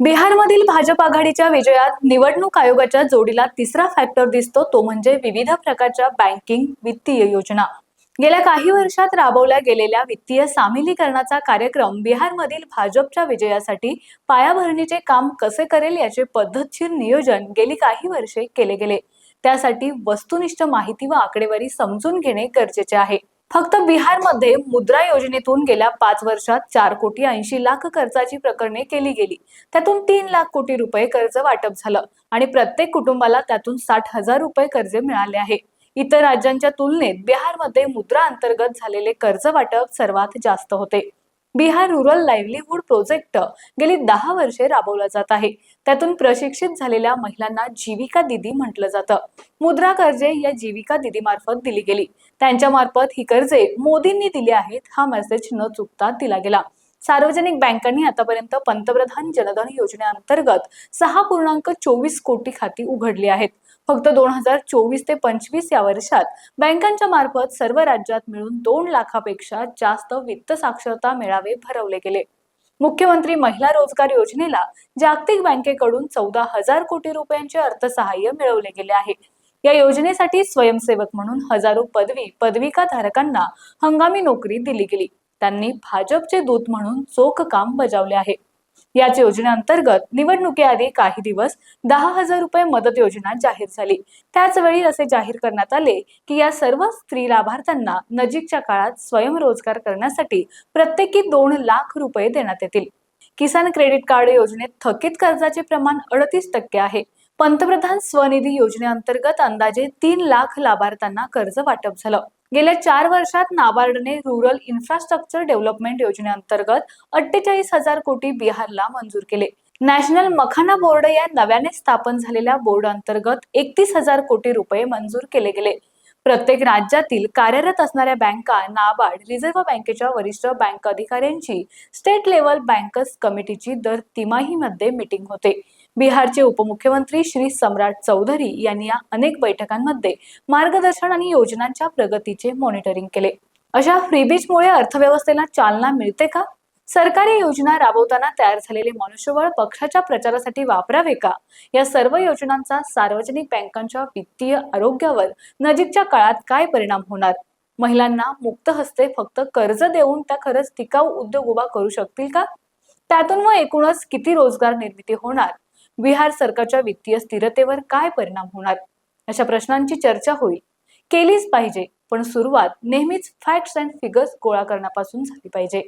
बिहारमधील भाजप आघाडीच्या विजयात निवडणूक आयोगाच्या जोडीला तिसरा फॅक्टर दिसतो, तो म्हणजे विविध प्रकारच्या बँकिंग वित्तीय योजना। गेल्या काही वर्षात राबवल्या गेलेल्या वित्तीय सामिलीकरणाचा कार्यक्रम बिहारमधील भाजपच्या विजयासाठी पायाभरणीचे काम कसे करेल याचे पद्धतशीर नियोजन गेली काही वर्षे केले गेले। त्यासाठी वस्तुनिष्ठ माहिती व आकडेवारी समजून घेणे गरजेचे आहे। फक्त बिहारमध्ये मुद्रा योजनेतून गेल्या 5 वर्षात 4,80,00,000 कर्जाची प्रकरणे केली गेली। त्यातून 3,00,000 कोटी रुपये कर्ज वाटप झालं आणि प्रत्येक कुटुंबाला त्यातून 60,000 रुपये कर्ज मिळाले आहे। इतर राज्यांच्या तुलनेत बिहारमध्ये मुद्रा अंतर्गत झालेले कर्ज वाटप सर्वात जास्त होते। बिहार रूरल लाईव्हलीहूड प्रोजेक्ट गेली 10 वर्षे राबवला जात आहे। त्यातून प्रशिक्षित झालेल्या महिलांना जीविका दीदी म्हटलं जातं। मुद्रा कर्जे या जीविका दीदी मार्फत दिली गेली। त्यांच्या मार्फत ही कर्जे मोदींनी दिली आहेत हा मेसेज न चुकता दिला गेला। सार्वजनिक बँकांनी आतापर्यंत पंतप्रधान जनधन योजनेअंतर्गत 6.24 कोटी खाती उघडली आहेत। फक्त 2024 ते 25 या वर्षात बँकांच्या मार्फत सर्व राज्यात मिळून 2 लाखापेक्षा जास्त वित्त साक्षरता मेळावे भरवले गेले। मुख्यमंत्री महिला रोजगार योजनेला जागतिक बँकेकडून 14,000 कोटी रुपयांचे अर्थसहाय्य मिळवले गेले आहे। या योजनेसाठी स्वयंसेवक म्हणून हजारो पदविका धारकांना हंगामी नोकरी दिली गेली। त्यांनी भाजपचे दूत म्हणून चोख काम बजावले आहे। याच योजनेअंतर्गत निवडणुकीआधी काही दिवस 10,000 रुपये मदत योजना जाहीर झाली। त्याच वेळी असे जाहीर करण्यात आले की या सर्व स्त्री लाभार्थ्यांना नजीकच्या काळात स्वयंरोजगार करण्यासाठी प्रत्येकी 2 लाख रुपये देण्यात येतील। किसान क्रेडिट कार्ड योजनेत थकीत कर्जाचे प्रमाण 38% आहे। पंतप्रधान स्वनिधी योजनेअंतर्गत अंदाजे 3 लाख लाभार्थ्यांना कर्ज वाटप झालं। गेल्या 4 वर्षात नाबार्डने रूरल इन्फ्रास्ट्रक्चर डेव्हलपमेंट योजनेअंतर्गत 48,000 कोटी बिहारला मंजूर केले। नॅशनल मखाना बोर्ड या नव्याने स्थापन झालेल्या बोर्ड अंतर्गत 31,000 कोटी रुपये मंजूर केले गेले। प्रत्येक राज्यातील कार्यरत असणाऱ्या बँका, नाबार्ड, रिझर्व्ह बँकेच्या वरिष्ठ बँक अधिकाऱ्यांची स्टेट लेव्हल बँकर्स कमिटीची दर तिमाहीमध्ये मीटिंग होते। बिहारचे उपमुख्यमंत्री श्री सम्राट चौधरी यांनी या अनेक बैठकांमध्ये मार्गदर्शन आणि योजनांच्या प्रगतीचे मॉनिटरिंग केले। अशा फ्रीबीजमुळे अर्थव्यवस्थेला चालना मिळते का? सरकारी योजना राबवताना तयार झालेले मनुष्यबळ पक्षाच्या प्रचारासाठी वापरावे का? या सर्व योजनांचा सार्वजनिक बँकांच्या वित्तीय आरोग्यावर नजीकच्या काळात काय परिणाम होणार? महिलांना मुक्त हस्ते फक्त कर्ज देऊन त्या खरंच टिकाऊ उद्योग उभा करू शकतील का? त्यातून व एकूणच किती रोजगार निर्मिती होणार? बिहार सरकारच्या वित्तीय स्थिरतेवर काय परिणाम होणार? अशा प्रश्नांची चर्चा होईल, केलीच पाहिजे, पण सुरुवात नेहमीच फॅक्ट्स अँड फिगर्स गोळा करण्यापासून झाली पाहिजे।